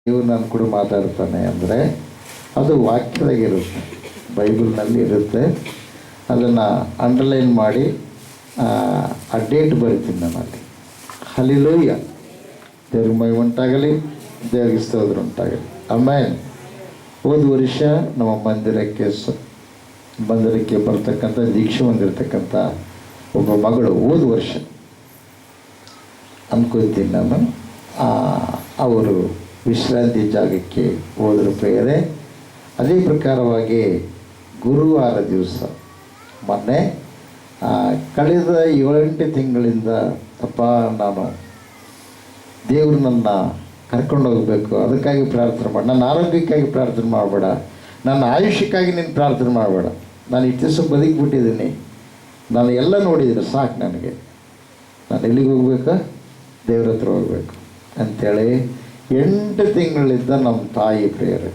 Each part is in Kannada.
ಇವು ನಾನು ಕೂಡ ಮಾತಾಡ್ತಾನೆ ಅಂದರೆ ಅದು ವಾಕ್ಯದಾಗಿರುತ್ತೆ, ಬೈಬಲ್ನಲ್ಲಿ ಇರುತ್ತೆ. ಅದನ್ನು ಅಂಡರ್ಲೈನ್ ಮಾಡಿ ಆ ಡೇಟ್ ಬರಿತೀನಿ ನಾನು ಅಲ್ಲಿ. ಹಲ್ಲೆಲೂಯಾ. ದೇವ್ರಿಗೆ ಮಹಿಮೆ ಉಂಟಾಗಲಿ, ದೇವರಿಗೆ ಸ್ತೋತ್ರ ಉಂಟಾಗಲಿ. ಆಮೇಲೆ ಹೋದ ವರ್ಷ ನಮ್ಮ ಮಂದಿರಕ್ಕೆ ಬರ್ತಕ್ಕಂಥ ದೀಕ್ಷೆ ಹೊಂದಿರತಕ್ಕಂಥ ಒಬ್ಬ ಮಗಳು ಹೋದ ವರ್ಷ ಅಂದ್ಕೊಳ್ತೀನಿ ನಾನು, ಅವರು ವಿಶ್ರಾಂತಿ ಜಾಗಕ್ಕೆ ಹೋದ್ರ ಪ್ರಿಯರೇ. ಅದೇ ಪ್ರಕಾರವಾಗಿ ಗುರುವಾರ ದಿವಸ ಮೊನ್ನೆ ಕಳೆದ 7-8 ತಿಂಗಳಿಂದ ಅಪ್ಪ ನಾನು ದೇವರು ನನ್ನ ಕರ್ಕೊಂಡು ಹೋಗಬೇಕು, ಅದಕ್ಕಾಗಿ ಪ್ರಾರ್ಥನೆ ಮಾಡಿ, ನನ್ನ ಆರೋಗ್ಯಕ್ಕಾಗಿ ಪ್ರಾರ್ಥನೆ ಮಾಡಬೇಡ, ನನ್ನ ಆಯುಷ್ಯಕ್ಕಾಗಿ ನೀನು ಪ್ರಾರ್ಥನೆ ಮಾಡಬೇಡ, ನಾನು ಇಷ್ಟು ದಿವಸ ಬದುಕಿಬಿಟ್ಟಿದ್ದೀನಿ, ನಾನು ಎಲ್ಲ ನೋಡಿದ್ದೀನಿ, ಸಾಕು ನನಗೆ, ನಾನು ಎಲ್ಲಿಗೆ ಹೋಗ್ಬೇಕಾ, ದೇವ್ರ ಹತ್ರ ಹೋಗ್ಬೇಕು ಅಂಥೇಳಿ 8 ತಿಂಗಳಿಂದ ನಮ್ಮ ತಾಯಿ ಪ್ರಿಯರೇ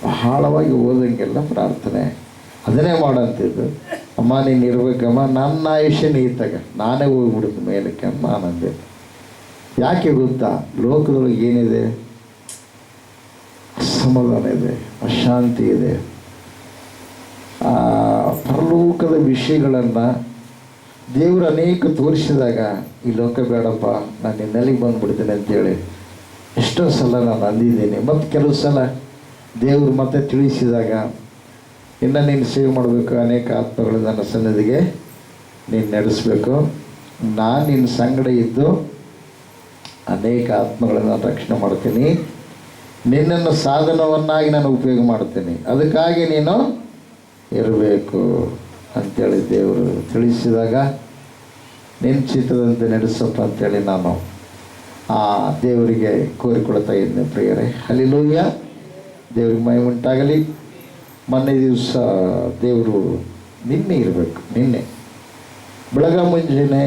ಬಹಳವಾಗಿ ಓದಂಗೆಲ್ಲ ಪ್ರಾರ್ಥನೆ ಅದನ್ನೇ ಮಾಡೋಂತಿದ್ದು. ಅಮ್ಮ ನೀನು ಇರಬೇಕಮ್ಮ, ನನ್ನ ಆಯುಷ್ಯ ನೀತಾಗ ನಾನೇ ಹೋಗ್ಬಿಡುತ್ತೆ ಮೇಲಕ್ಕೆ ಅಮ್ಮ ನಂದೆ. ಯಾಕೆ ಗೊತ್ತಾ, ಲೋಕದೊಳಗೆ ಏನಿದೆ, ಅಸಮಾಧಾನ ಇದೆ, ಅಶಾಂತಿ ಇದೆ. ಪರಲೋಕದ ವಿಷಯಗಳನ್ನು ದೇವರು ಅನೇಕ ತೋರಿಸಿದಾಗ ಈ ಲೋಕ ಬೇಡಪ್ಪ, ನಾನು ನಿನ್ನೆಲ್ಲಿಗೆ ಬಂದುಬಿಡ್ತೀನಿ ಅಂತೇಳಿ ಎಷ್ಟೋ ಸಲ ನಾನು ಅಂದಿದ್ದೀನಿ. ಮತ್ತು ಕೆಲವು ಸಲ ದೇವರು ಮತ್ತೆ ತಿಳಿಸಿದಾಗ ಇನ್ನು ನೀನು ಸೇವೆ ಮಾಡಬೇಕು, ಅನೇಕ ಆತ್ಮಗಳು ನನ್ನ ಸನ್ನಿಧಿಗೆ ನೀನು ನಡೆಸಬೇಕು, ನಾನು ನಿನ್ನ ಸಂಗಡ ಇದ್ದು ಅನೇಕ ಆತ್ಮಗಳನ್ನು ರಕ್ಷಣೆ ಮಾಡ್ತೀನಿ, ನಿನ್ನನ್ನು ಸಾಧನವನ್ನಾಗಿ ನಾನು ಉಪಯೋಗ ಮಾಡ್ತೀನಿ, ಅದಕ್ಕಾಗಿ ನೀನು ಇರಬೇಕು ಅಂಥೇಳಿ ದೇವರು ತಿಳಿಸಿದಾಗ ನಿನ್ನ ಚಿತ್ತದಂತೆ ನಡೆಸಪ್ಪ ಅಂಥೇಳಿ ನಾನು ದೇವರಿಗೆ ಕೋರಿಕೊಳ್ತಾ ಇದ್ದೇನೆ ಪ್ರಿಯರೇ. ಹಲ್ಲೆಲೂಯಾ. ದೇವ್ರಿಗೆ ಮಹಿಮೆ ಉಂಟಾಗಲಿ. ಮೊನ್ನೆ ದಿವಸ ದೇವರು ನಿನ್ನೆ ಇರಬೇಕು, ನಿನ್ನೆ ಬೆಳಗ್ಗೆ ಮುಂಜಾನೆ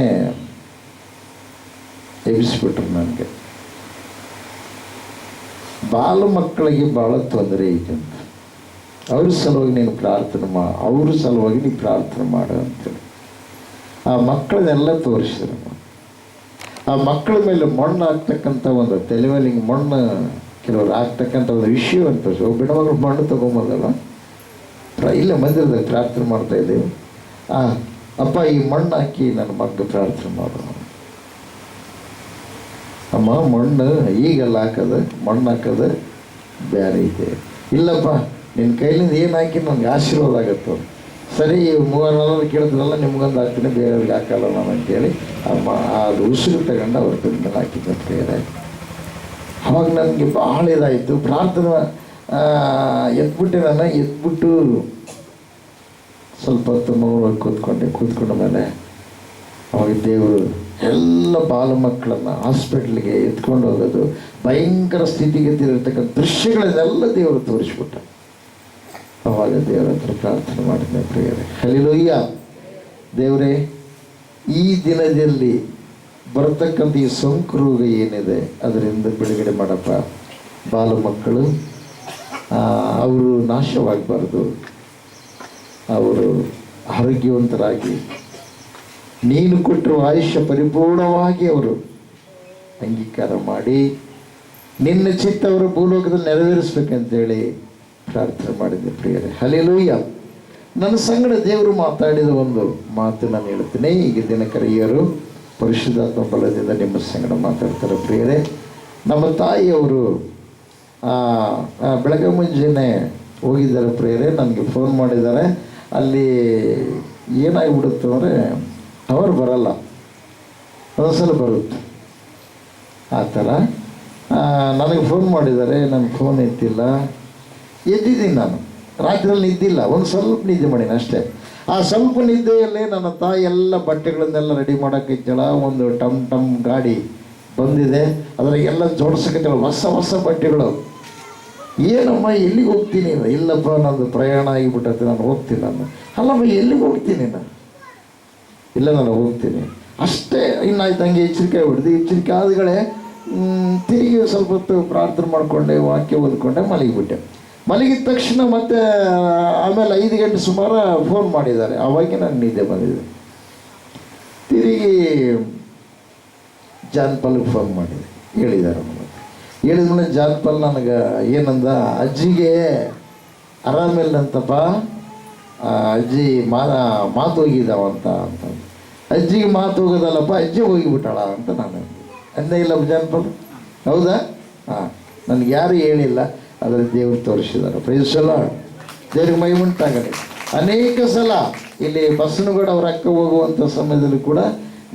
ಎಬ್ಬಿಸ್ಬಿಟ್ರು. ನನಗೆ ಬಾಲ ಮಕ್ಕಳಿಗೆ ಭಾಳ ತೊಂದರೆ ಐತೆ ಅಂತ, ಅವ್ರ ಸಲುವಾಗಿ ನೀನು ಪ್ರಾರ್ಥನೆ ಅವ್ರ ಸಲುವಾಗಿ ನೀನು ಪ್ರಾರ್ಥನೆ ಮಾಡು ಅಂತೇಳಿ ಆ ಮಕ್ಕಳನ್ನೆಲ್ಲ ತೋರಿಸಿದ್ರು. ಆ ಮಕ್ಕಳ ಮೇಲೆ ಮಣ್ಣು ಹಾಕ್ತಕ್ಕಂಥ ಒಂದು ತಲೆ ಮೇಲೆ ಹಿಂಗೆ ಮಣ್ಣು ಕೆಲವರು ಹಾಕ್ತಕ್ಕಂಥ ಒಂದು ವಿಷಯವನ್ನು ತೋರಿಸಿ, ಒಬ್ಬ ಹೆಣ್ಮಗಳು ಮಣ್ಣು ತೊಗೊಂಬಂದಲ್ಲ, ಇಲ್ಲ ಮಂದಿರದಲ್ಲಿ ಪ್ರಾರ್ಥನೆ ಮಾಡ್ತಾಯಿದ್ದೇವೆ, ಅಪ್ಪ ಈ ಮಣ್ಣು ಹಾಕಿ ನನ್ನ ಮಗ ಪ್ರಾರ್ಥನೆ ಮಾಡು. ಅಮ್ಮ ಮಣ್ಣು ಈಗೆಲ್ಲ ಹಾಕೋದು, ಮಣ್ಣು ಹಾಕೋದು ಬೇರೆ ಇದೆ. ಇಲ್ಲಪ್ಪ ನಿನ್ನ ಕೈಲಿಂದ ಏನು ಹಾಕಿ ನನಗೆ ಆಶೀರ್ವಾದ ಆಗುತ್ತೆ. ಸರಿ, ಮೂವರೆಲ್ಲ ಕೇಳಿದ್ರಲ್ಲ, ನಿಮ್ಗೊಂದು ಹಾಕ್ತೀನಿ, ಬೇರೆಯವ್ರಿಗೆ ಹಾಕಲ್ಲ ನಾನು ಅಂತೇಳಿ ಅದು ಉಸಿರು ತಗೊಂಡು ಅವ್ರ ಮೇಲೆ ಹಾಕಿದ್ದ ಪ್ರಿಯರೇ. ಅವಾಗ ನನಗೆ ಭಾಳ ಇದಾಯಿತು. ಪ್ರಾರ್ಥನೆ ಎದ್ಬಿಟ್ಟೆ, ನಾನು ಎದ್ಬಿಟ್ಟು ಸ್ವಲ್ಪ ಹೊತ್ತು ಮಗುವಾಗಿ ಕೂತ್ಕೊಂಡ ಮೇಲೆ ಅವಾಗ ದೇವರು ಎಲ್ಲ ಬಾಲ ಮಕ್ಕಳನ್ನು ಹಾಸ್ಪಿಟ್ಲಿಗೆ ಎತ್ಕೊಂಡು ಹೋಗೋದು, ಭಯಂಕರ ಸ್ಥಿತಿಗತಿ ಇರತಕ್ಕಂಥ ದೃಶ್ಯಗಳನ್ನೆಲ್ಲ ದೇವರು ತೋರಿಸ್ಬಿಟ್ಟ. ಅವಾಗ ದೇವರ ಹತ್ರ ಪ್ರಾರ್ಥನೆ ಮಾಡಿದ್ದೆ ಪ್ರಿಯರೇ. ಹಲ್ಲೆಲೂಯಾ. ದೇವರೇ, ಈ ದಿನದಲ್ಲಿ ಬರತಕ್ಕಂಥ ಈ ಸೋಂಕು ರೋಗ ಏನಿದೆ ಅದರಿಂದ ಬಿಡುಗಡೆ ಮಾಡಪ್ಪ. ಬಾಲ ಮಕ್ಕಳು ಅವರು ನಾಶವಾಗಬಾರ್ದು, ಅವರು ಆರೋಗ್ಯವಂತರಾಗಿ ನೀನು ಕೊಟ್ಟಿರುವ ಆಯುಷ್ಯ ಪರಿಪೂರ್ಣವಾಗಿ ಅವರು ಅಂಗೀಕಾರ ಮಾಡಿ ನಿನ್ನ ಚಿತ್ತ ಅವರು ಭೂಲೋಕದಲ್ಲಿ ನೆರವೇರಿಸ್ಬೇಕಂತೇಳಿ ಪ್ರಾರ್ಥನೆ ಮಾಡಿದ್ದೆ ಪ್ರಿಯರೇ. ಹಲ್ಲೆಲೂಯಾ. ನನ್ನ ಸಂಗಡ ದೇವರು ಮಾತಾಡಿದ ಒಂದು ಮಾತು ನಾನು ಹೇಳ್ತೀನಿ. ಈಗ ದಿನಕರಿಯರು ಪರಿಶುದ್ಧಾತ್ಮ ಬಲದಿಂದ ನಿಮ್ಮ ಸಂಗಡ ಮಾತಾಡ್ತಾರೆ ಪ್ರಿಯರೇ. ನಮ್ಮ ತಾಯಿಯವರು ಬೆಳಗ್ಗೆ ಮುಂಜಾನೆ ಹೋಗಿದ್ದಾರೆ ಪ್ರಿಯರೇ, ನನಗೆ ಫೋನ್ ಮಾಡಿದ್ದಾರೆ. ಅಲ್ಲಿ ಏನಾಗಿಬಿಡುತ್ತೆ ಅಂದರೆ ಟವರ್ ಬರಲ್ಲ, ಒಂದ್ಸಲ ಬರುತ್ತೆ ಆ ಥರ. ನನಗೆ ಫೋನ್ ಮಾಡಿದ್ದಾರೆ, ನನ್ನ ಫೋನ್ ಎತ್ತಿಲ್ಲ. ಎದ್ದಿದ್ದೀನಿ ನಾನು, ರಾತ್ರಿಯಲ್ಲಿ ನಿದ್ದಿಲ್ಲ, ಒಂದು ಸ್ವಲ್ಪ ನಿದ್ದೆ ಮಾಡೀನಿ ಅಷ್ಟೇ. ಆ ಸ್ವಲ್ಪ ನಿದ್ದೆಯಲ್ಲೇ ನನ್ನ ತಾಯಿ ಎಲ್ಲ ಬಟ್ಟೆಗಳನ್ನೆಲ್ಲ ರೆಡಿ ಮಾಡೋಕ್ಕಿದ್ದಳ. ಒಂದು ಟಮ್ ಗಾಡಿ ಬಂದಿದೆ, ಅದರಾಗೆಲ್ಲ ಜೋಡಿಸೋಕ್ಕಿದ್ದಳ, ಹೊಸ ಬಟ್ಟೆಗಳು. ಏನಮ್ಮ ಎಲ್ಲಿಗೆ ಹೋಗ್ತೀನಿ? ಇಲ್ಲಪ್ಪ ನಂದು ಪ್ರಯಾಣ ಆಗಿಬಿಟ್ಟೈತೆ, ನಾನು ಹೋಗ್ತೀನಿ. ನಾನು ಅಲ್ಲಮ್ಮ ಎಲ್ಲಿಗೆ ಹೋಗ್ತೀನಿ? ಇಲ್ಲ ನಾನು ಹೋಗ್ತೀನಿ ಅಷ್ಟೇ. ಇನ್ನಾಯ್ತು, ಹಂಗೆ ಎಚ್ಚರಿಕೆ ಆಗ್ಬಿಡ್ದು. ಎಚ್ಚರಿಕೆ ಆದಗಳೇ ತಿರುಗಿ ಸ್ವಲ್ಪ ಹೊತ್ತು ಪ್ರಾರ್ಥನೆ ಮಾಡಿಕೊಂಡೆ, ವಾಕ್ಯ ಓದ್ಕೊಂಡೆ, ಮಲಗಿಬಿಟ್ಟೆ. ಮಲಗಿದ ತಕ್ಷಣ ಮತ್ತೆ ಆಮೇಲೆ 5 ಗಂಟೆ ಸುಮಾರು ಫೋನ್ ಮಾಡಿದ್ದಾರೆ. ಅವಾಗೆ ನನಗೆ ನಿದ್ದೆ ಬಂದಿದೆ. ತಿರುಗಿ ಜಾನ್ಪಾಲ್ಗೆ ಫೋನ್ ಮಾಡಿದೆ, ಹೇಳಿದ್ದಾರೆ. ಹೇಳಿದ್ಮೇಲೆ ಜಾನ್ಪಾಲ್ ನನಗೆ ಏನಂದ, ಅಜ್ಜಿಗೆ ಆರಾಮಿಲ್ಲಂತಪ್ಪ, ಅಜ್ಜಿ ಮಾತು ಹೋಗಿದ್ದಾವಂತ ಅಂತ. ಅಜ್ಜಿಗೆ ಮಾತು ಹೋಗೋದಲ್ಲಪ್ಪ, ಅಜ್ಜಿ ಹೋಗಿಬಿಟ್ಟಾಳ ಅಂತ ನಾನು ಅಂದೇ ಇಲ್ಲ ಜಾನ್ಪಾಲ್, ಹೌದಾ? ಹಾಂ, ನನಗೆ ಯಾರು ಹೇಳಿಲ್ಲ, ಅದರ ದೇವರು ತೋರಿಸಿದ್ದಾರೆ. Praise the Lord. ದೇವ್ರಿಗೆ ಮಹಿಮೆ ಉಂಟಾಗಲಿ. ಅನೇಕ ಸಲ ಇಲ್ಲಿ ಬಸವನಗೌಡ ಅವ್ರ ಅಕ್ಕ ಹೋಗುವಂಥ ಸಮಯದಲ್ಲಿ ಕೂಡ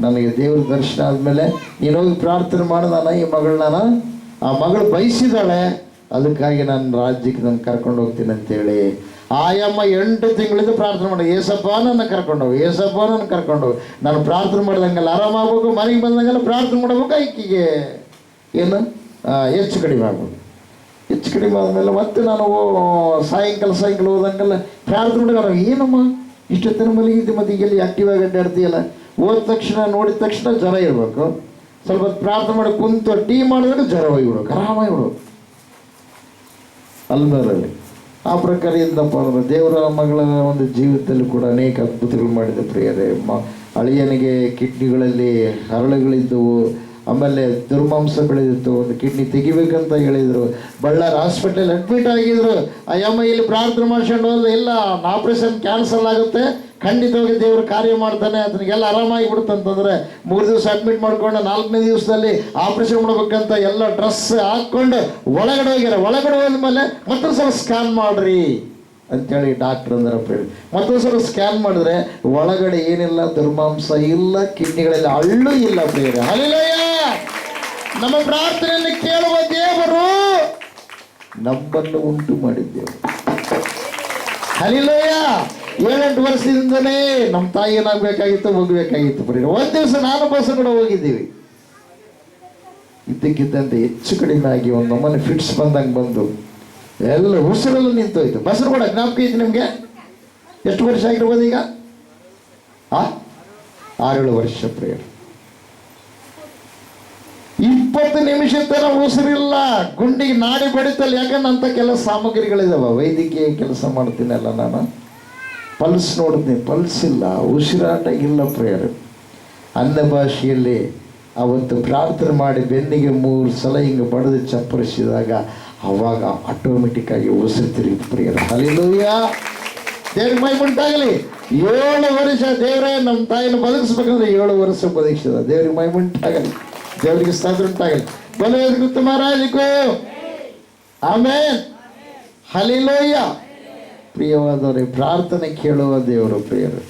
ನನಗೆ ದೇವ್ರ ದರ್ಶನ ಆದಮೇಲೆ, ನೀನು ಹೋಗಿ ಪ್ರಾರ್ಥನೆ ಮಾಡೋದಾನ, ಈ ಮಗಳನ್ನ ಆ ಮಗಳು ಬಯಸಿದಾಳೆ, ಅದಕ್ಕಾಗಿ ನಾನು ರಾಜ್ಯಕ್ಕೆ ನಾನು ಕರ್ಕೊಂಡು ಹೋಗ್ತೀನಿ ಅಂತೇಳಿ ಆಯಮ್ಮ 8 ತಿಂಗಳಿಂದ ಪ್ರಾರ್ಥನೆ ಮಾಡಿ, ಏಸಪ್ಪ ನನ್ನ ಕರ್ಕೊಂಡೋಗಿ, ಏಸಪ್ಪ ನನ್ನ ಕರ್ಕೊಂಡೋಗಿ. ನಾನು ಪ್ರಾರ್ಥನೆ ಮಾಡ್ದಂಗೆಲ್ಲ ಆರಾಮಾಗಬೇಕು, ಮನೆಗೆ ಬಂದಂಗೆಲ್ಲ ಪ್ರಾರ್ಥನೆ ಮಾಡಬೇಕು. ಈಕೆಗೆ ಏನು ಹೆಚ್ಚು ಕಡಿಮೆ ಆಗ್ಬೋದು. ಹೆಚ್ಚು ಕಡಿಮೆ ಆದಮೇಲೆ ಮತ್ತೆ ನಾನು ಸಾಯಂಕಾಲ ಹೋದಂಗೆಲ್ಲ ಪ್ರಾರ್ಥನೆ ಮಾಡಿದಾಗ, ಏನಮ್ಮ ಇಷ್ಟೊತ್ತಿನ ಮಲಗಿದ್ದೆ, ಮತ್ತೆ ಈಗೆಲ್ಲಿ ಆ್ಯಕ್ಟಿವ್ ಆಗಿ ಅಡ್ಡಾಡ್ತೀಯಲ್ಲ. ಹೋದ ತಕ್ಷಣ ನೋಡಿದ ತಕ್ಷಣ ಜ್ವರ ಇರಬೇಕು, ಸ್ವಲ್ಪ ಪ್ರಾರ್ಥನೆ ಮಾಡಿ ಕುಂತು ಟೀ ಮಾಡಿದ್ರೆ ಜ್ವರ ಹೋಗಿಬಿಡ್ಬೇಕು, ಆರಾಮಾಗಿ ಬಿಡ್ಬೇಕು ಅಲ್ಮೇರಲ್ಲಿ. ಆ ಪ್ರಕಾರ ಏನಪ್ಪ ಅಂದ್ರೆ ದೇವರ ಮಗಳ ಒಂದು ಜೀವಿತದಲ್ಲಿ ಕೂಡ ಅನೇಕ ಅದ್ಭುತಗಳು ಮಾಡಿದ ಪ್ರಿಯರೇ. ಅಳಿಯನಿಗೆ ಕಿಡ್ನಿಗಳಲ್ಲಿ ಹರಳುಗಳಿದ್ದವು, ಆಮೇಲೆ ದುರ್ಮಾಂಸಗಳಿತ್ತು, ಒಂದು ಕಿಡ್ನಿ ತೆಗಿಬೇಕಂತ ಹೇಳಿದರು. ಬಳ್ಳಾರಿ ಹಾಸ್ಪಿಟಲ್ ಅಡ್ಮಿಟ್ ಆಗಿದ್ರು. ಅಯ್ಯಮ್ಮ ಇಲ್ಲಿ ಪ್ರಾರ್ಥನೆ ಮಾಡ್ಕೊಂಡು ಹೋದ್ರೆ, ಇಲ್ಲ ಆಪ್ರೇಷನ್ ಕ್ಯಾನ್ಸಲ್ ಆಗುತ್ತೆ, ಖಂಡಿತವಾಗಿ ದೇವರು ಕಾರ್ಯ ಮಾಡ್ತಾನೆ, ಅದನ್ನೆಲ್ಲ ಆರಾಮಾಗಿ ಬಿಡುತ್ತಂತಂದರೆ 3 ದಿವಸ ಅಡ್ಮಿಟ್ ಮಾಡ್ಕೊಂಡು 4ನೇ ದಿವಸದಲ್ಲಿ ಆಪ್ರೇಷನ್ ಮಾಡ್ಬೇಕಂತ ಎಲ್ಲ ಡ್ರೆಸ್ ಹಾಕ್ಕೊಂಡು ಒಳಗಡೆ ಹೋಗ್ಯಾರ. ಒಳಗಡೆ ಹೋದ್ಮೇಲೆ ಮತ್ತೊಂದು ಸಲ ಸ್ಕ್ಯಾನ್ ಮಾಡ್ರಿ ಅಂತೇಳಿ ಡಾಕ್ಟರ್ ಅಂದ್ರೆ ಮತ್ತೊಂದು ಸಲ ಸ್ಕ್ಯಾನ್ ಮಾಡಿದ್ರೆ ಒಳಗಡೆ ಏನಿಲ್ಲ, ದುರ್ಮಾಂಸ ಇಲ್ಲ, ಕಿಡ್ನಿಗಳಲ್ಲಿ ಹಳ್ಳು ಇಲ್ಲ. ಪ್ರಿಯರೇ, ಹಲ್ಲೆಲೂಯಾ. ನಮ್ಮ ಪ್ರಾರ್ಥನೆಯನ್ನು ಕೇಳುವ ದೇವರು ನಮ್ಮನ್ನು ಉಂಟು ಮಾಡಿದ್ದೇವೆ. ಹಲ್ಲೆಲೂಯಾ. 7-8 ವರ್ಷದಿಂದಲೇ ನಮ್ಮ ತಾಯಿ ಏನಾಗಬೇಕಾಗಿತ್ತು, ಹೋಗಬೇಕಾಗಿತ್ತು. ಪ್ರಿಯರೇ, ಒಂದು ದಿವಸ ನಾನು ಬಸ್ ಕೂಡ ಹೋಗಿದ್ದೀವಿ. ಇದ್ದಕ್ಕಿದ್ದಂತೆ ಹೆಚ್ಚು ಕಡಿಮೆ ಆಗಿ ಒಂದು ನಮ್ಮನೆ ಫಿಟ್ಸ್ ಬಂದಂಗೆ ಬಂದು ಎಲ್ಲ ಉಸಿರೆಲ್ಲ ನಿಂತೋಯ್ತು. ಬಸ್ರು ಕೂಡ ಜ್ಞಾಪಕ ಐತಿ ನಿಮಗೆ? ಎಷ್ಟು ವರ್ಷ ಆಗಿರ್ಬೋದು ಈಗ? 6-7 ವರ್ಷ. ಪ್ರಿಯರೇ, 20 ನಿಮಿಷ ತರ ಉಸಿರಿಲ್ಲ, ಗುಂಡಿಗೆ ನಾಡಿ ಬಡಿತಲ್ಲ. ಯಾಕಂದ್ರೆ ಅಂತ ಕೆಲಸ ಸಾಮಗ್ರಿಗಳಿದಾವ, ವೈದ್ಯಕೀಯ ಕೆಲಸ ಮಾಡ್ತೀನಲ್ಲ ನಾನು. ಪಲ್ಸ್ ನೋಡಿದ್ನಿ, ಪಲ್ಸ್ ಇಲ್ಲ, ಉಸಿರಾಟ ಇಲ್ಲ. ಪ್ರಿಯರೇ, ಅನ್ನ ಭಾಷೆಯಲ್ಲಿ ಅವತ್ತು ಪ್ರಾರ್ಥನೆ ಮಾಡಿ ಬೆನ್ನಿಗೆ 3 ಸಲ ಹಿಂಗೆ ಬಡಿದು ಚಪ್ಪರಿಸಿದಾಗ ಅವಾಗ ಆಟೋಮೆಟಿಕ್ಕಾಗಿ ಉಸಿರು ತಿರುಗಿತು. ಪ್ರಿಯರೇ, ಹಲ್ಲೆಲೂಯಾ. ದೇವ್ರಿಗೆ ಮಹಿಮೆ ಉಂಟಾಗಲಿ. 7 ವರ್ಷ ದೇವರೇ ನಮ್ಮ ತಾಯಿನ ಬದುಕಿಸ್ಬೇಕಂದ್ರೆ 7 ವರ್ಷ ಬದುಕಿಸಿದ. ದೇವ್ರಿಗೆ ಮಹಿಮೆ ಉಂಟಾಗಲಿ, ದೇವರಿಗೆ ಸ್ತೋತ್ರ ಉಂಟಾಗಲಿ. ಬಲವೇದ ಕೃತ ಮಹಾರಾಜಕ್ಕೂ ಆಮೇನ್. ಹಲ್ಲೆಲೂಯಾ. ಪ್ರಿಯವಾದವರೇ, ಪ್ರಾರ್ಥನೆ ಕೇಳುವ ದೇವರು. ಪ್ರಿಯರು,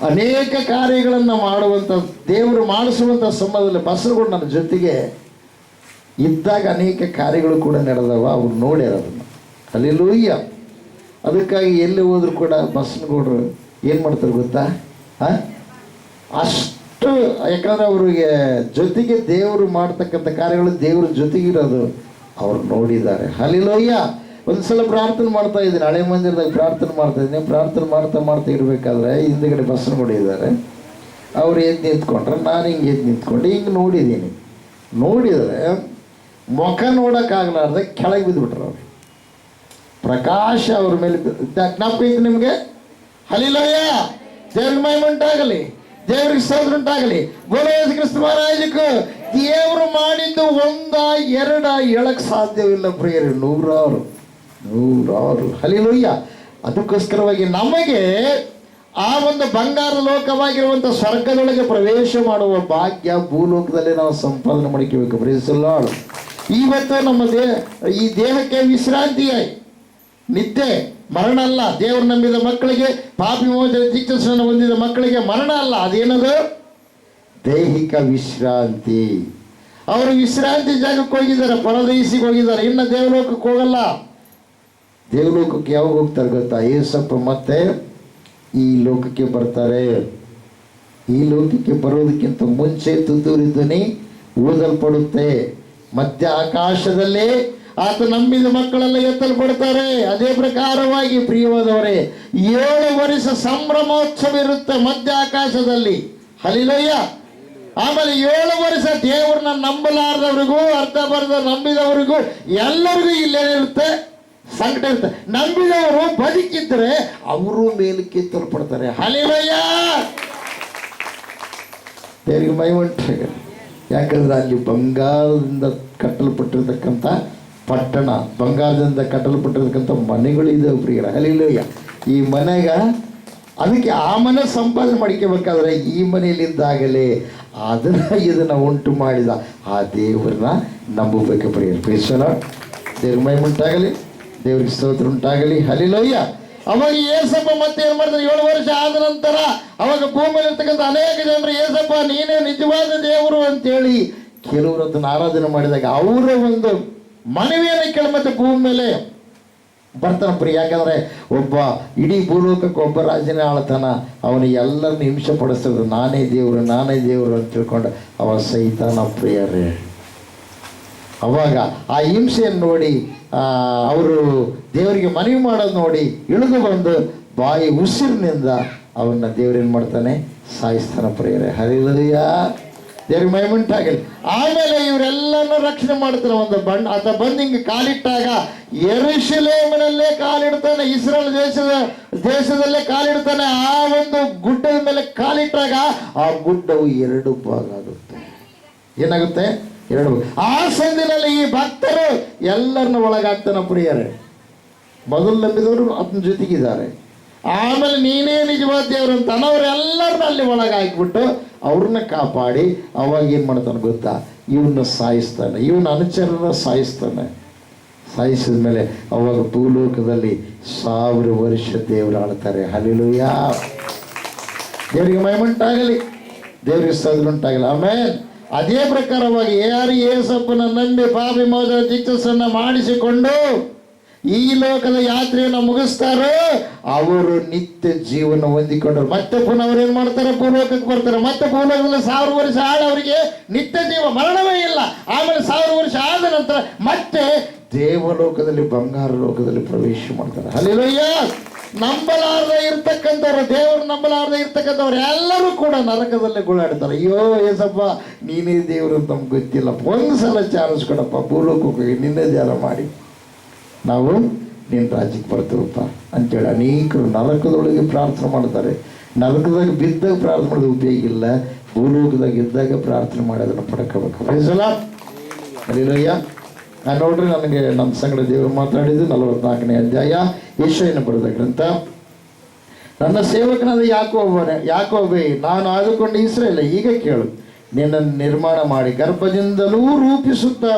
ಅನೇಕ ಕಾರ್ಯಗಳನ್ನು ಮಾಡುವಂಥ ದೇವರು ಮಾಡಿಸುವಂಥ ಸಮಯದಲ್ಲಿ ಬಸರುಗಳು ನನ್ನ ಜೊತೆಗೆ ಇದ್ದಾಗ ಅನೇಕ ಕಾರ್ಯಗಳು ಕೂಡ ನಡೆದವ. ಅವ್ರು ನೋಡ್ಯಾರ ಅದನ್ನು. ಹಲ್ಲೆಲೂಯಾ. ಅದಕ್ಕಾಗಿ ಎಲ್ಲಿ ಹೋದ್ರು ಕೂಡ ಬಸನಗೌಡರು ಏನು ಮಾಡ್ತಾರೆ ಗೊತ್ತಾ? ಅಷ್ಟು, ಯಾಕಂದರೆ ಅವ್ರಿಗೆ ಜೊತೆಗೆ ದೇವರು ಮಾಡ್ತಕ್ಕಂಥ ಕಾರ್ಯಗಳು ದೇವ್ರ ಜೊತೆಗಿರೋದು ಅವ್ರು ನೋಡಿದ್ದಾರೆ. ಹಲ್ಲೆಲೂಯಾ. ಒಂದು ಸಲ ಪ್ರಾರ್ಥನೆ ಮಾಡ್ತಾ ಇದ್ದೀನಿ, ಹಳೆ ಮಂದಿರದಾಗ ಪ್ರಾರ್ಥನೆ ಮಾಡ್ತಾ ಇದ್ದೀನಿ. ಪ್ರಾರ್ಥನೆ ಮಾಡ್ತಾ ಇರಬೇಕಾದ್ರೆ ಹಿಂದುಗಡೆ ಬಸನಗೌಡ ಇದ್ದಾರೆ. ಅವ್ರು ಎದ್ದು ನಿಂತ್ಕೊಂಡ್ರೆ ನಾನು ಹಿಂಗೆ ಎದ್ದು ನಿಂತ್ಕೊಂಡು ಹಿಂಗೆ ನೋಡಿದ್ದೀನಿ. ನೋಡಿದರೆ ಮುಖ ನೋಡೋಕ್ಕಾಗಲಾರ್ದೆ ಕೆಳಗೆ ಬಿದ್ದುಬಿಟ್ರು. ಅವ್ರು ಪ್ರಕಾಶ ಅವ್ರ ಮೇಲೆ ಜ್ಞಾಪಕ ಐತಿ ನಿಮಗೆ? ಹಲ್ಲೆಲೂಯಾ. ದೇವ್ರಿಗೆ ಮಹಿಮೆ ಉಂಟಾಗಲಿ, ದೇವ್ರಿಗೆ ಸ್ತೋತ್ರ ಉಂಟಾಗಲಿ. ಬೋಲೋಯೇಸು ಕ್ರಿಸ್ತ ಮಹಾರಾಜಕ್ಕೂ. ದೇವರು ಮಾಡಿದ್ದು 1-2 ಹೇಳಕ್ಕೆ ಸಾಧ್ಯವಿಲ್ಲ ಪ್ರಿಯರೇ, 100. ಹಲ್ಲೆಲೂಯಾ. ಅದಕ್ಕೋಸ್ಕರವಾಗಿ ನಮಗೆ ಆ ಒಂದು ಬಂಗಾರ ಲೋಕವಾಗಿರುವಂಥ ಸ್ವರ್ಗದೊಳಗೆ ಪ್ರವೇಶ ಮಾಡುವ ಭಾಗ್ಯ ಭೂಲೋಕದಲ್ಲಿ ನಾವು ಸಂಪಾದನೆ ಮಾಡಿಕೋಬೇಕು. Praise the Lord. ಇವತ್ತು ನಮ್ಮ ಈ ದೇಹಕ್ಕೆ ವಿಶ್ರಾಂತಿಯಾಗಿ ನಿತ್ಯ ಮರಣ ಅಲ್ಲ. ದೇವರು ನಂಬಿದ ಮಕ್ಕಳಿಗೆ, ಪಾಪಿ ಮೋಚನ ದೀಕ್ಷಾಸ್ನಾನ ಹೊಂದಿದ ಮಕ್ಕಳಿಗೆ ಮರಣ ಅಲ್ಲ. ಅದೇನದು? ದೈಹಿಕ ವಿಶ್ರಾಂತಿ. ಅವರು ವಿಶ್ರಾಂತಿ ಜಾಗಕ್ಕೆ ಹೋಗಿದ್ದಾರೆ, ಪರದೇಶಿಗೆ ಹೋಗಿದ್ದಾರೆ. ಇನ್ನು ದೇವಲೋಕಕ್ಕೆ ಹೋಗಲ್ಲ. ದೇವಲೋಕಕ್ಕೆ ಯಾವಾಗ ಹೋಗ್ತಾರೆ ಗೊತ್ತಾ? ಯೇಸಪ್ಪ ಮತ್ತೆ ಈ ಲೋಕಕ್ಕೆ ಬರ್ತಾರೆ. ಈ ಲೋಕಕ್ಕೆ ಬರೋದಕ್ಕಿಂತ ಮುಂಚೆ ತುತ್ತೂರಿ ಧ್ವನಿ ಊದಲ್ಪಡುತ್ತೆ. ಮಧ್ಯ ಆಕಾಶದಲ್ಲಿ ಆತ ನಂಬಿದ ಮಕ್ಕಳೆಲ್ಲ ಎತ್ತಲ್ಪಡ್ತಾರೆ. ಅದೇ ಪ್ರಕಾರವಾಗಿ ಪ್ರಿಯವಾದವರೇ, 7 ವರ್ಷ ಸಂಭ್ರಮೋತ್ಸವ ಇರುತ್ತೆ ಮಧ್ಯ ಆಕಾಶದಲ್ಲಿ. ಹಲ್ಲೆಲೂಯಾ. ಆಮೇಲೆ 7 ವರ್ಷ ದೇವ್ರನ್ನ ನಂಬಲಾರದವ್ರಿಗೂ, ಅರ್ಧಬರ್ಧ ನಂಬಿದವರಿಗೂ ಎಲ್ಲರಿಗೂ ಇಲ್ಲೇನಿರುತ್ತೆ? ಸಂಕಟ ಇರುತ್ತೆ. ನಂಬಿದವರು ಬದುಕಿದ್ರೆ ಅವರು ಮೇಲಕ್ಕೆ ತಲುಪಡ್ತಾರೆ. ಹಲ್ಲೆಲೂಯಾ. ದೇವರಿಗೆ ಮಹಿಮೆ ಉಂಟಾಗಲಿ. ಯಾಕಂದರೆ ಅಲ್ಲಿ ಬಂಗಾರದಿಂದ ಕಟ್ಟಲ್ಪಟ್ಟಿರ್ತಕ್ಕಂಥ ಪಟ್ಟಣ, ಬಂಗಾರದಿಂದ ಕಟ್ಟಲ್ಪಟ್ಟಿರ್ತಕ್ಕಂಥ ಮನೆಗಳಿದೆ ಪ್ರಿಯರ. ಹಲ್ಲೆಲೂಯಾ. ಈ ಮನೆಗೆ ಅದಕ್ಕೆ ಆ ಮನೆ ಸಂಪಾದನೆ ಮಾಡ್ಕೋಬೇಕಾದ್ರೆ ಈ ಮನೆಯಲ್ಲಿದ್ದಾಗಲೇ ಇದನ್ನು ಉಂಟು ಮಾಡಿದ ಆ ದೇವರನ್ನ ನಂಬಬೇಕು ಪ್ರಿಯರು. ಪ್ರೀಸಲ ದೇವ್ರ ಮಹಿಮೆ ಉಂಟಾಗಲಿ, ದೇವ್ರಿಗೆ ಸ್ತೋತ್ರ ಉಂಟಾಗಲಿ. ಹಲ್ಲೆಲೂಯಾ. ಅವಾಗ ಏಸಪ್ಪ ಮತ್ತೆ ಏನು ಮಾಡಿದ್ರೆ 7 ವರ್ಷ ಆದ ನಂತರ ಅವಾಗ ಭೂಮಿಯಲ್ಲಿ ಇರ್ತಕ್ಕಂಥ ಅನೇಕ ಜನರು ಏಸಪ್ಪ ನೀನೇ ನಿಜವಾದ ದೇವರು ಅಂತೇಳಿ ಕೆಲವರು ಅದನ್ನು ಆರಾಧನೆ ಮಾಡಿದಾಗ ಅವರ ಒಂದು ಮನವಿಯನ್ನು ಕೇಳಿ ಮತ್ತೆ ಭೂಮಿ ಮೇಲೆ ಬರ್ತಾನ ಪ್ರಿಯ. ಯಾಕಂದರೆ ಒಬ್ಬ ಇಡೀ ಭೂಲೋಕಕ್ಕೆ ಒಬ್ಬ ರಾಜನೇ ಆಳ್ತಾನ, ಅವನಿಗೆ ಎಲ್ಲರನ್ನು ಹಿಂಸೆ ಪಡಿಸ್ತದೆ, ನಾನೇ ದೇವರು ನಾನೇ ದೇವರು ಅಂತ ತಿಳ್ಕೊಂಡು ಅವ ಸೈತಾನ ಪ್ರಿಯರೇ. ಅವಾಗ ಆ ಹಿಂಸೆಯನ್ನು ನೋಡಿ ಅವರು ದೇವರಿಗೆ ಮನವಿ ಮಾಡೋದು ನೋಡಿ ಇಳಿದು ಬಂದು ಬಾಯಿ ಉಸಿರಿನಿಂದ ಅವನ್ನ ದೇವರೇನು ಮಾಡ್ತಾನೆ, ಸಾಯಿಸ್ತಾನ ಪ್ರಿಯರೇ. ಹಲ್ಲೆಲೂಯಾ. ದೇವ್ರಿಗೆ ಮಹಿಮೆ ಉಂಟಾಗಲಿ. ಆಮೇಲೆ ಇವರೆಲ್ಲರನ್ನು ರಕ್ಷಣೆ ಮಾಡ್ತಾನೆ. ಒಂದು ಆತ ಬಂದು ಹಿಂಗೆ ಕಾಲಿಟ್ಟಾಗ ಯೆರೂಸಲೇಮಿನಲ್ಲೇ ಕಾಲಿಡ್ತಾನೆ, ಇಸ್ರಾಯೇಲ್ ದೇಶದಲ್ಲೇ ಕಾಲಿಡ್ತಾನೆ. ಆ ಒಂದು ಗುಡ್ಡದ ಮೇಲೆ ಕಾಲಿಟ್ಟಾಗ ಆ ಗುಡ್ಡವು 2 ಭಾಗ ಆಗುತ್ತೆ. ಏನಾಗುತ್ತೆ? 2 ಭಾಗ. ಆ ಸಂದಿನಲ್ಲಿ ಈ ಭಕ್ತರು ಎಲ್ಲರನ್ನ ಒಳಗಾಗ್ತಾನೆ ಪ್ರಿಯರೇ. ಮೊದಲು ನಂಬಿದವರು ಆತನ ಜೊತೆಗಿದ್ದಾರೆ. ಆಮೇಲೆ ನೀನೇ ನಿಜವಾದ ದೇವರು ಅಂತ ಅವರೆಲ್ಲರನ್ನ ಅಲ್ಲಿ ಒಳಗಾಕಿಬಿಟ್ಟು ಅವ್ರನ್ನ ಕಾಪಾಡಿ ಅವಾಗ ಏನು ಮಾಡ್ತಾನೆ ಗೊತ್ತಾ, ಇವನ್ನ ಸಾಯಿಸ್ತಾನೆ, ಇವನ ಅನುಚರನ ಸಾಯಿಸ್ತಾನೆ. ಸಾಯಿಸಿದ ಮೇಲೆ ಅವಾಗ ಭೂಲೋಕದಲ್ಲಿ 1000 ವರ್ಷ ದೇವರು ಆಳ್ತಾರೆ. ಹಲ್ಲೆಲೂಯಾ. ದೇವರಿಗೆ ಮಹಿಮೆ ಉಂಟಾಗಲಿ, ದೇವರಿಗೆ ಸ್ತೋತ್ರ ಉಂಟಾಗಲಿ. ಆಮೇಲೆ ಅದೇ ಪ್ರಕಾರವಾಗಿ ಯಾರು ಯೇಸಪ್ಪನ ನಂಬಿ ಪಾಪಿ ಮೋದ ದೀಕ್ಷೆಯನ್ನು ಮಾಡಿಸಿಕೊಂಡು ಈ ಲೋಕದ ಯಾತ್ರೆಯನ್ನು ಮುಗಿಸ್ತಾರೋ ಅವರು ನಿತ್ಯ ಜೀವನ ಹೊಂದಿಕೊಂಡರು. ಮತ್ತೆ ಪುನಃ ಅವ್ರು ಏನು ಮಾಡ್ತಾರೆ, ಭೂಲೋಕಕ್ಕೆ ಬರ್ತಾರೆ. ಮತ್ತೆ ಭೂಲೋಕದಲ್ಲಿ 1000 ವರ್ಷ ಆಳ ಅವರಿಗೆ ನಿತ್ಯ ಜೀವ, ಮರಣವೇ ಇಲ್ಲ. ಆಮೇಲೆ 1000 ವರ್ಷ ಆದ ನಂತರ ಮತ್ತೆ ದೇವಲೋಕದಲ್ಲಿ, ಬಂಗಾರ ಲೋಕದಲ್ಲಿ ಪ್ರವೇಶ ಮಾಡ್ತಾರೆ. ಹಲ್ಲೆಲೂಯಾ. ನಂಬಲಾರದೆ ಇರ್ತಕ್ಕಂಥವ್ರು, ದೇವರು ನಂಬಲಾರದೆ ಇರ್ತಕ್ಕಂಥವ್ರು ಎಲ್ಲರೂ ಕೂಡ ನರಕದಲ್ಲೇ ಗುಳಾಡ್ತಾರೆ. ಅಯ್ಯೋ ಏಸಪ್ಪ ನೀನೇ ದೇವರು ಅಂತ ನಮ್ಗೆ ಗೊತ್ತಿಲ್ಲ, ಒಂದು ಸಲ ಚಾನ್ಸ್ ಕೊಡಪ್ಪ, ಭೂಲೋಕಕ್ಕೆ ಹೋಗಿ ನಿನ್ನೆ ಧ್ಯಾನ ಮಾಡಿ ನಾವು ನಿನ್ನ ರಾಜ್ಯಕ್ಕೆ ಬರ್ತೀವಪ್ಪ ಅಂತೇಳಿ ಅನೇಕರು ನರಕದೊಳಗೆ ಪ್ರಾರ್ಥನೆ ಮಾಡ್ತಾರೆ. ನರಕದಾಗ ಬಿದ್ದಾಗ ಪ್ರಾರ್ಥನೆ ಮಾಡೋದು ಉಪಯೋಗ ಇಲ್ಲ, ಭೂಲೋಕದಾಗ ಇದ್ದಾಗ ಪ್ರಾರ್ಥನೆ ಮಾಡಿ ಅದನ್ನು ಪಡ್ಕೋಬೇಕು. ಫೈಸಲ. ಹಲ್ಲೆಲೂಯಾ. ನಾನು ನೋಡ್ರಿ, ನನಗೆ ನಮ್ಮ ಸಂಗಡ ದೇವರು ಮಾತಾಡಿದ್ದು 44ನೇ ಅಧ್ಯಾಯ ಯೆಶಾಯನ ಬರೆದ ಗ್ರಂಥ. ನನ್ನ ಸೇವಕನಾದ ಯಾಕೋಬೇ ನಾನು ಆದುಕೊಂಡು ಇಸ್ರಾಯೇಲ್, ಈಗ ಕೇಳು, ನಿನ್ನನ್ನು ನಿರ್ಮಾಣ ಮಾಡಿ ಗರ್ಭದಿಂದಲೂ ರೂಪಿಸುತ್ತಾ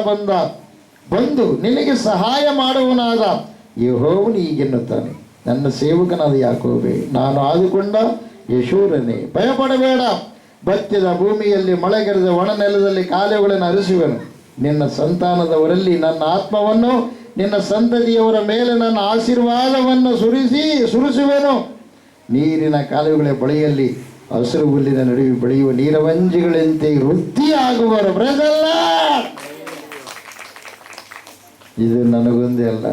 ಬಂದು ನಿನಗೆ ಸಹಾಯ ಮಾಡುವನಾದ ಯೆಹೋವನು ಹೀಗೆನ್ನುತ್ತಾನೆ, ನನ್ನ ಸೇವಕನಾದ ಯಾಕೋಬೇ ನಾನು ಆದುಕೊಂಡ ಯಶೂರನೇ, ಭಯಪಡಬೇಡ. ಬತ್ತಿದ ಭೂಮಿಯಲ್ಲಿ ಮಳೆಗರೆದ ಒಣ ನೆಲದಲ್ಲಿ ಕಾಲುವೆಗಳನ್ನು ಹರಿಸುವೆನು. ನಿನ್ನ ಸಂತಾನದವರಲ್ಲಿ ನನ್ನ ಆತ್ಮವನ್ನು, ನಿನ್ನ ಸಂತತಿಯವರ ಮೇಲೆ ನನ್ನ ಆಶೀರ್ವಾದವನ್ನು ಸುರಿಸುವೆನು. ನೀರಿನ ಕಾಲುವೆಗಳ ಬಳಿಯಲ್ಲಿ ಹಸಿರು ಹುಲ್ಲಿನ ನಡುವೆ ಬೆಳೆಯುವ ನೀರವಂಜಿಗಳಂತೆ ವೃದ್ಧಿಯಾಗುವರು. ಬ್ರದಲ್ಲ, ಇದು ನನಗೊಂದೇ ಅಲ್ಲ,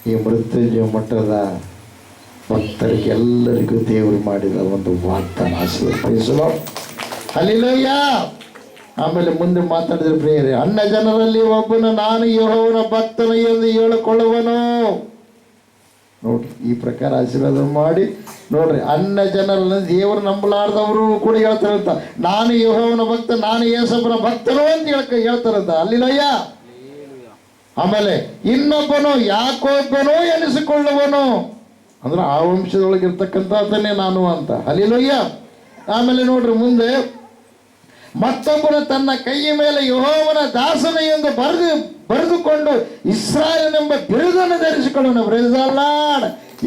ಈ ಮೃತ್ಯುಂಜಯ ಮಠದ ಭಕ್ತರಿಗೆ ಎಲ್ಲರಿಗೂ ದೇವರು ಮಾಡಿದ ಒಂದು ವಾಗ್ದಾನ, ಆಶೀರ್ವಾದ. ಹಲ್ಲೆಲೂಯಾ. ಆಮೇಲೆ ಮುಂದೆ ಮಾತಾಡಿದ್ರೆ ಪ್ರಿಯರೇ, ಅನ್ಯ ಜನರಲ್ಲಿ ಒಬ್ಬನು ನಾನು ಯೆಹೋವನ ಭಕ್ತನು ಎಂದು ಹೇಳಿಕೊಳ್ಳುವನು. ನೋಡ್ರಿ, ಈ ಪ್ರಕಾರ ಆಶೀರ್ವಾದ ಮಾಡಿ ನೋಡ್ರಿ. ಅನ್ಯ ಜನರಲ್ಲಿ ದೇವರು ನಂಬಲಾರ್ದವರು ಕೂಡ ಹೇಳ್ತಾರಂತ, ನಾನು ಯೆಹೋವನ ಭಕ್ತ, ನಾನು ಯೇಸಪ್ಪನ ಭಕ್ತನು ಅಂತ ಹೇಳ್ತಾರಂತ. ಹಲ್ಲೆಲೂಯಾ. ಆಮೇಲೆ ಇನ್ನೊಬ್ಬನು ಯಾಕೋಬನು ಎನಿಸಿಕೊಳ್ಳುವನು, ಅಂದ್ರೆ ಆ ವಂಶದೊಳಗಿರ್ತಕ್ಕಂಥದ್ದನ್ನೇ ನಾನು ಅಂತ. ಹಲ್ಲೆಲೂಯಾ. ಆಮೇಲೆ ನೋಡ್ರಿ ಮುಂದೆ, ಮತ್ತೊಬ್ಬನು ತನ್ನ ಕೈಯ ಮೇಲೆ ಯೆಹೋವನ ದಾಸನ ಎಂದು ಬರೆದುಕೊಂಡು ಇಸ್ರಾಯೇಲ್ ಎಂಬ ಬಿರುದನ್ನು ಧರಿಸಿಕೊಳ್ಳೋಣ. ಬ್ರೇಜ್.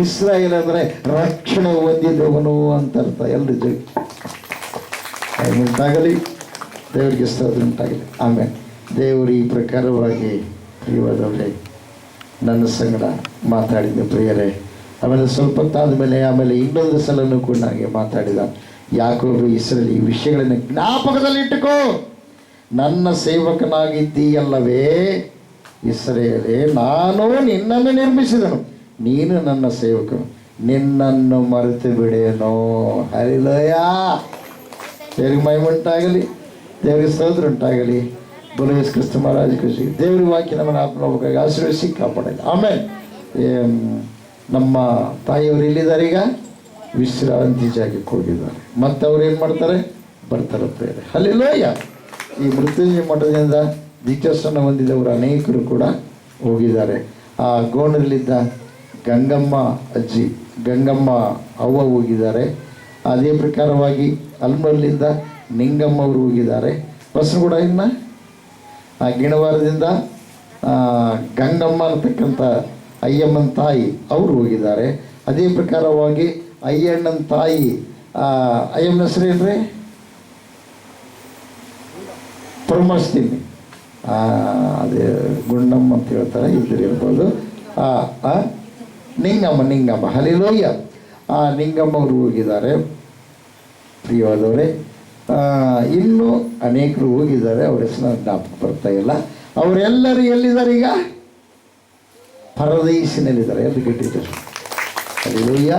ಇಸ್ರಾಯೇಲ್ ಅಂದರೆ ರಕ್ಷಣೆ ಹೊಂದಿದವನು ಅಂತ ಅರ್ಥ. ಎಲ್ಲರೂ ಉಂಟಾಗಲಿ, ದೇವರಿಗೆ ಸ್ತೋತ್ರ ಉಂಟಾಗಲಿ. ಆಮೇಲೆ ದೇವರು ಈ ಪ್ರಕಾರವಾಗಿ ಪ್ರಿಯವಾದವರೇ ನನ್ನ ಸಂಗಡ ಮಾತಾಡಿದ ಪ್ರಿಯರೇ. ಆಮೇಲೆ ಸ್ವಲ್ಪ ಹೊತ್ತಾದ ಮೇಲೆ ಆಮೇಲೆ ಇನ್ನೊಂದು ಸಲನೂ ಕೂಡ ನನಗೆ ಮಾತಾಡಿದ. ಯಾಕೋಬ ಇಸ್ರಾಯೇಲ್, ಈ ವಿಷಯಗಳನ್ನು ಜ್ಞಾಪಕದಲ್ಲಿಟ್ಟುಕೋ, ನನ್ನ ಸೇವಕನಾಗಿದ್ದೀಯಲ್ಲವೇ ಇಸ್ರಾಯೇಲೇ, ನಾನು ನಿನ್ನನ್ನು ನಿರ್ಮಿಸಿದನು, ನೀನು ನನ್ನ ಸೇವಕನು, ನಿನ್ನನ್ನು ಮರೆತು ಬಿಡೇನೋ. ಹಲ್ಲೆಲೂಯಾ. ದೇವರಿಗೆ ಮಹಿಮೆ ಉಂಟಾಗಲಿ, ದೇವರಿಗೆ ಸ್ತೋತ್ರ ಉಂಟಾಗಲಿ. ಬೋಲೋ ಯೇಸು ಕ್ರಿಸ್ತ ಮಹಾರಾಜ ಖುಷಿ. ದೇವ್ರ ವಾಕ್ಯ ನಮ್ಮನ್ನು ಆತ್ಮವಾಗಿ ಆಶೀರ್ವದಿಸಿ ಕಾಪಾಡಲಿ. ಆಮೇಲೆ ನಮ್ಮ ತಾಯಿಯವರು ಇಲ್ಲಿದ್ದಾರೆ, ಈಗ ವಿಶ್ರಾಂತಿ ಜಾಗಕ್ಕೆ ಹೋಗಿದ್ದಾರೆ. ಮತ್ತು ಅವ್ರು ಏನು ಮಾಡ್ತಾರೆ, ಬರ್ತಾರೆ ಪ್ರೇರೆ. ಹಲ್ಲೆಲೂಯಾ. ಈ ಮೃತ್ಯುಂಜಯ ಮಠದಿಂದ ದೀಕ್ಷಾಸ್ನಾನ ಹೊಂದಿದವರು ಅನೇಕರು ಕೂಡ ಹೋಗಿದ್ದಾರೆ. ಆ ಗೋಣದಲ್ಲಿದ್ದ ಗಂಗಮ್ಮ ಅಜ್ಜಿ, ಗಂಗಮ್ಮ ಅವ್ವ ಹೋಗಿದ್ದಾರೆ. ಅದೇ ಪ್ರಕಾರವಾಗಿ ಅಲ್ಮರ್ಲಿಂದ ನಿಂಗಮ್ಮ ಅವರು ಹೋಗಿದ್ದಾರೆ. ಹೊಸನಗೂಡಿನ ಆ ಗಿಣವಾರದಿಂದ ಗಂಗಮ್ಮ ಅಂತಕ್ಕಂಥ ಅಯ್ಯಮ್ಮನ ತಾಯಿ ಅವರು ಹೋಗಿದ್ದಾರೆ. ಅದೇ ಪ್ರಕಾರವಾಗಿ ಅಯ್ಯಣ್ಣನ ತಾಯಿ ಅಯ್ಯಮ್ಮನ ಹೆಸರು ಏನ್ರಿ? ಪರಮಸ್ತೀನಿ, ಅದೇ ಗುಂಡಮ್ಮ ಅಂತ ಹೇಳ್ತಾರೆ, ಇದ್ದಿರ್ಬೋದು. ನಿಂಗಮ್ಮ ಹಲಿಲೋಯ್ಯ, ನಿಂಗಮ್ಮ ಅವರು ಹೋಗಿದ್ದಾರೆ. ಪ್ರಿಯವಾದವರೇ, ಇನ್ನೂ ಅನೇಕರು ಹೋಗಿದ್ದಾರೆ, ಅವ್ರ ಹೆಸರು ಜ್ಞಾಪಕ ಬರ್ತಾ ಇಲ್ಲ. ಅವರೆಲ್ಲರೂ ಎಲ್ಲಿದ್ದಾರೆ? ಈಗ ಪರದೇಶಿನಲ್ಲಿದ್ದಾರೆ. ಎಲ್ಲಿ ಕಟ್ಟಿದ್ದಾರೆ? ಹಲಿಲೋಯ್ಯ.